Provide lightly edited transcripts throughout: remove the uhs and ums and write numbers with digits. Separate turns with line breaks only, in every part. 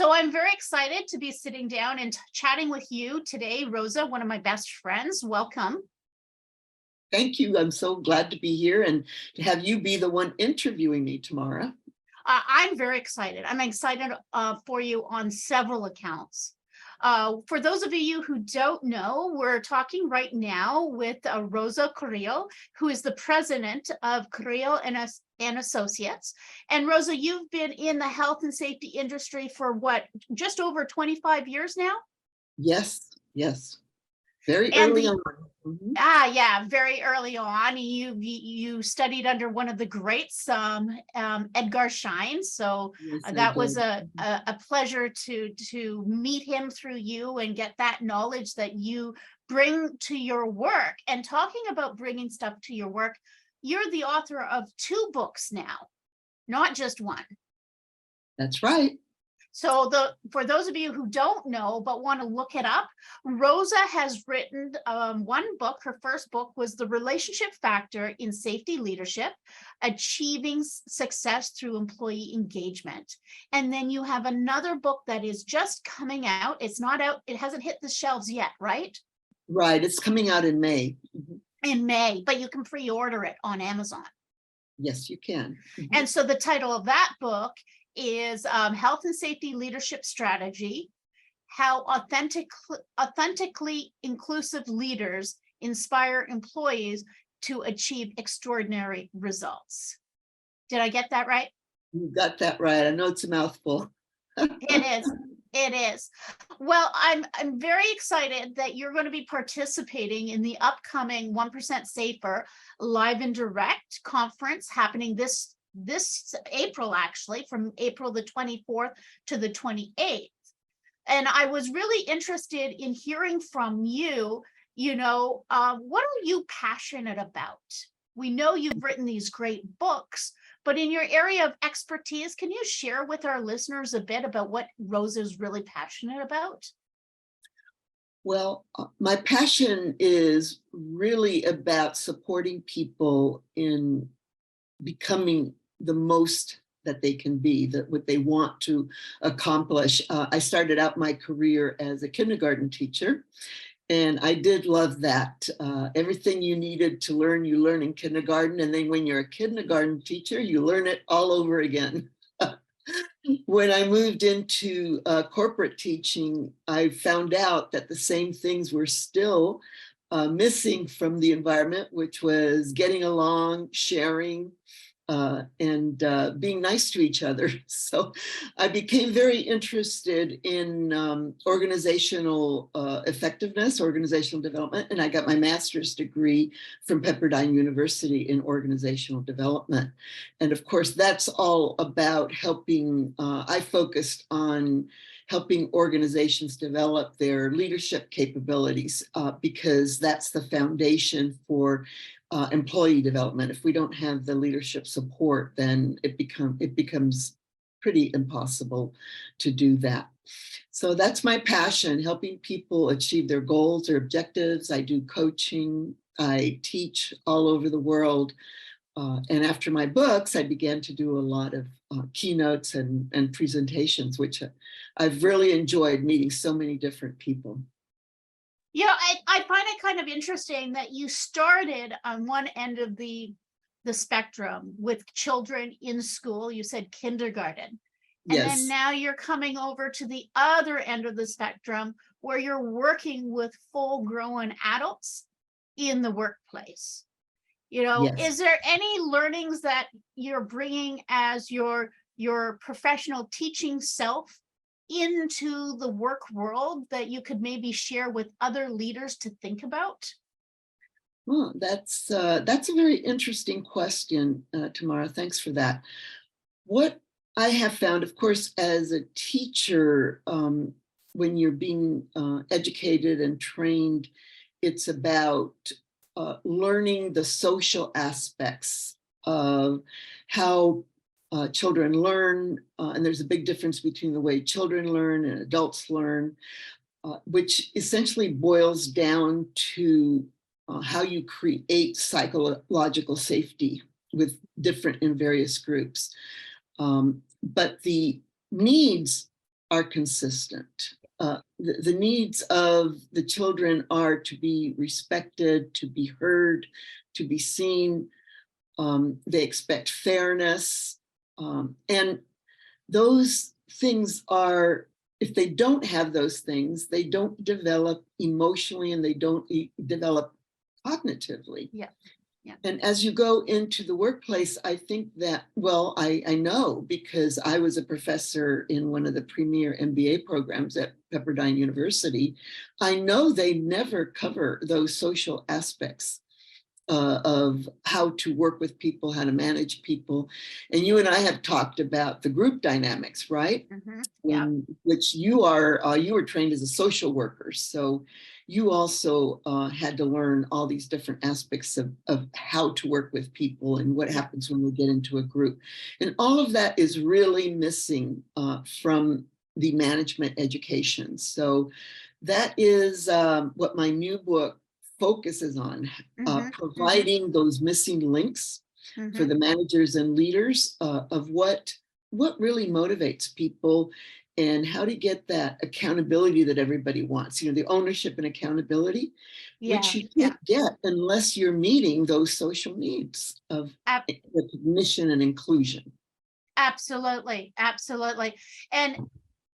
So I'm very excited to be sitting down and chatting with you today, Rosa, one of my best friends. Welcome.
Thank you. I'm so glad to be here and to have you be the one interviewing me tomorrow.
I'm very excited. I'm excited for you on several accounts. For those of you who don't know, we're talking right now with Rosa Carrillo, who is the president of Carrillo and Associates. And Rosa, you've been in the health and safety industry for what, just over 25 years now?
Yes. Very
And
early
the
on. Mhm.
Yeah, very early on. You studied under one of the greats, Edgar Schein. So
Yes, I
that was
did.
a pleasure to meet him through you and get that knowledge that you bring to your work. And talking about bringing stuff to your work, you're the author of 2 books now, not just one.
That's right.
So for those of you who don't know but want to look it up, Rosa has written one book. Her first book was The Relationship Factor in Safety Leadership, Achieving Success Through Employee Engagement. And then you have another book that is just coming out. It's not out. It hasn't hit the shelves yet, right?
Right. It's coming out in May.
In May, but you can pre-order it on Amazon.
Yes, you can.
And so the title of that book is Health and Safety Leadership Strategy, How Authentically Inclusive Leaders Inspire Employees to Achieve Extraordinary Results. Did I get that right?
You got that right. I know it's a mouthful.
It is. It is. Well, I'm very excited that you're going to be participating in the upcoming 1% Safer Live and Direct conference happening this April, actually, from April the 24th to the 28th. And I was really interested in hearing from you, what are you passionate about? We know you've written these great books, but in your area of expertise, can you share with our listeners a bit about what Rosa is really passionate about?
Well, my passion is really about supporting people in becoming the most that they can be, that what they want to accomplish. I started out my career as a kindergarten teacher, and I did love that. Everything you needed to learn, you learn in kindergarten. And then when you're a kindergarten teacher, you learn it all over again. When I moved into corporate teaching, I found out that the same things were still missing from the environment, which was getting along, sharing, and being nice to each other. So I became very interested in organizational effectiveness, organizational development, and I got my master's degree from Pepperdine University in organizational development. And of course, that's all about helping, I focused on helping organizations develop their leadership capabilities because that's the foundation for employee development. If we don't have the leadership support, then it becomes pretty impossible to do that. So that's my passion, helping people achieve their goals or objectives. I do coaching, I teach all over the world. And after my books, I began to do a lot of keynotes and presentations, which I've really enjoyed, meeting so many different people.
I find it kind of interesting that you started on one end of the spectrum with children in school. You said kindergarten. And then
Yes.
now you're coming over to the other end of the spectrum where you're working with full-grown adults in the workplace.
Yes.
Is there any learnings that you're bringing as your professional teaching self into the work world that you could maybe share with other leaders to think about?
Well, that's a very interesting question, Tamara. Thanks for that. What I have found, of course, as a teacher, when you're being educated and trained, it's about learning the social aspects of how children learn. And there's a big difference between the way children learn and adults learn, which essentially boils down to how you create psychological safety with different and various groups. But the needs are consistent. The needs of the children are to be respected, to be heard, to be seen. They expect fairness. And those things are, if they don't have those things, they don't develop emotionally and they don't develop cognitively.
Yeah. Yeah.
And as you go into the workplace, I think that, well, I know because I was a professor in one of the premier MBA programs at Pepperdine University. I know they never cover those social aspects of how to work with people, how to manage people. And you and I have talked about the group dynamics, right?
Mm-hmm. Yeah.
Which you were trained as a social worker. So you also had to learn all these different aspects of how to work with people and what happens when we get into a group. And all of that is really missing from the management education. So that is what my new book focuses on, providing those missing links for the managers and leaders of what really motivates people and how to get that accountability that everybody wants, the ownership and accountability, which you can't get unless you're meeting those social needs of recognition and inclusion.
Absolutely. Absolutely.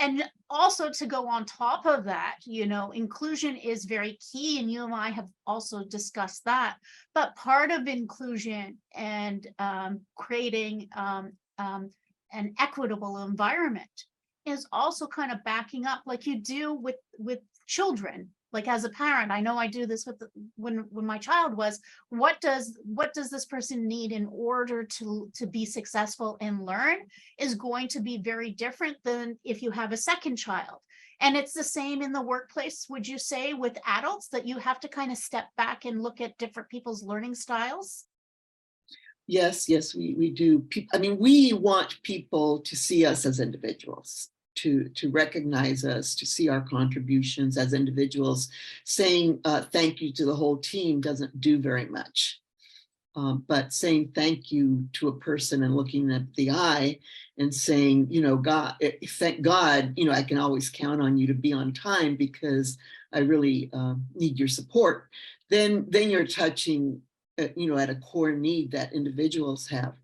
And also to go on top of that, inclusion is very key, and you and I have also discussed that. But part of inclusion and creating an equitable environment is also kind of backing up, like you do with children. Like as a parent, I know I do this with when my child was. What does this person need in order to be successful and learn is going to be very different than if you have a second child. And it's the same in the workplace, would you say, with adults, that you have to kind of step back and look at different people's learning styles?
Yes, we do. I mean, we want people to see us as individuals, to recognize us, to see our contributions as individuals. Saying thank you to the whole team doesn't do very much. But saying thank you to a person and looking at the eye and saying, God, thank God, I can always count on you to be on time because I really need your support. Then you're touching, at a core need that individuals have.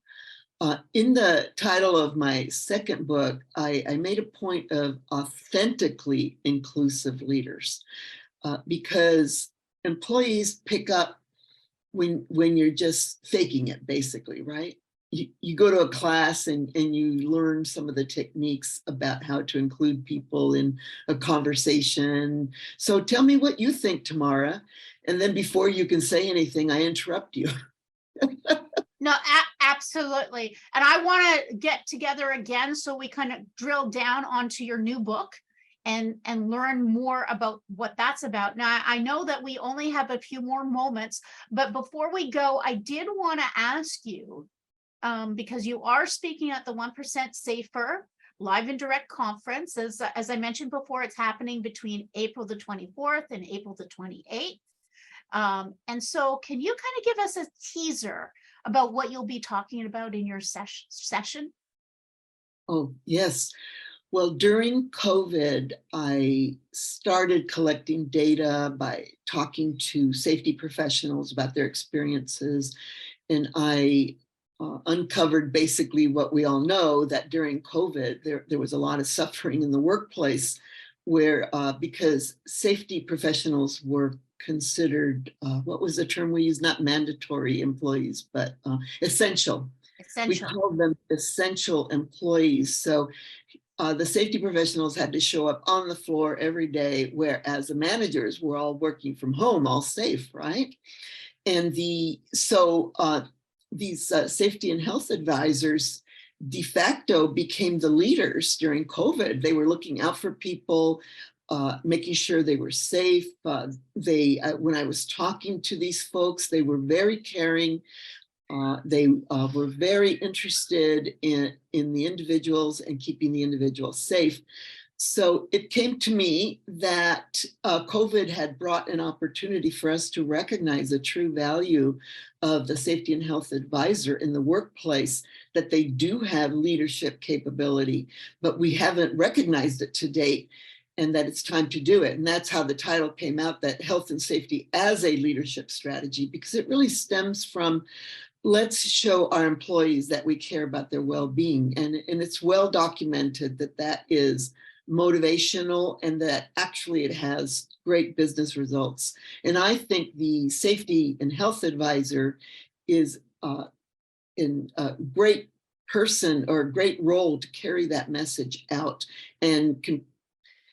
In the title of my second book, I made a point of authentically inclusive leaders because employees pick up when you're just faking it, basically, right? You go to a class and you learn some of the techniques about how to include people in a conversation. So tell me what you think, Tamara. And then before you can say anything, I interrupt you.
No, absolutely. And I want to get together again so we kind of drill down onto your new book and learn more about what that's about. Now, I know that we only have a few more moments, but before we go, I did want to ask you, because you are speaking at the 1% Safer Live and Direct Conference. As I mentioned before, it's happening between April the 24th and April the 28th. And so can you kind of give us a teaser about what you'll be talking about in your session?
Oh, yes. Well, during COVID, I started collecting data by talking to safety professionals about their experiences. And I uncovered basically what we all know, that during COVID, there was a lot of suffering in the workplace where because safety professionals were considered, what was the term we used? Not mandatory employees, but essential. We call them essential employees. So the safety professionals had to show up on the floor every day, whereas the managers were all working from home, all safe, right? And these safety and health advisors de facto became the leaders during COVID. They were looking out for people, making sure they were safe. When I was talking to these folks, they were very caring. They were very interested in the individuals and keeping the individuals safe. So it came to me that COVID had brought an opportunity for us to recognize the true value of the safety and health advisor in the workplace, that they do have leadership capability, but we haven't recognized it to date, and that it's time to do it. And that's how the title came out, that health and safety as a leadership strategy, because it really stems from, let's show our employees that we care about their well-being. And it's well documented that that is motivational and that actually it has great business results. And I think the safety and health advisor is in a great person or a great role to carry that message out and can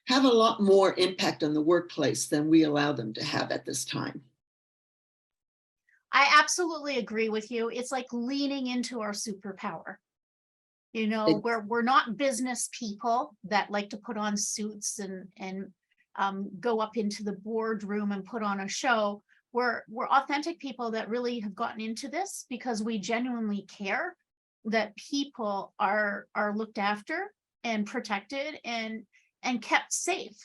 have a lot more impact on the workplace than we allow them to have at this time.
I absolutely agree with you. It's like leaning into our superpower. You know, we're not business people that like to put on suits and go up into the boardroom and put on a show. We're authentic people that really have gotten into this because we genuinely care that people are looked after and protected and kept safe.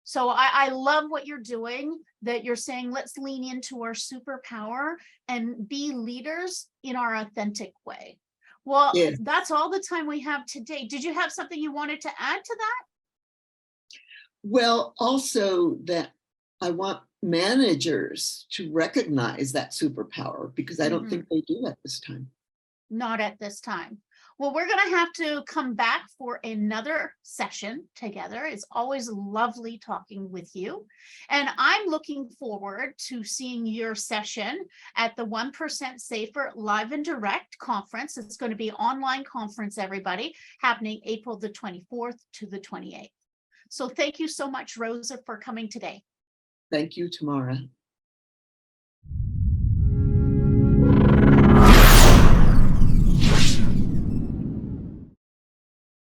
So I love what you're doing, that you're saying, let's lean into our superpower and be leaders in our authentic way. Well,
Yes.
that's all the time we have today. Did you have something you wanted to add to that?
Well, also that I want managers to recognize that superpower, because I don't think they do at this time.
Not at this time. Well, we're going to have to come back for another session together. It's always lovely talking with you. And I'm looking forward to seeing your session at the 1% Safer Live and Direct conference. It's going to be an online conference, everybody, happening April the 24th to the 28th. So thank you so much, Rosa, for coming today.
Thank you, Tamara.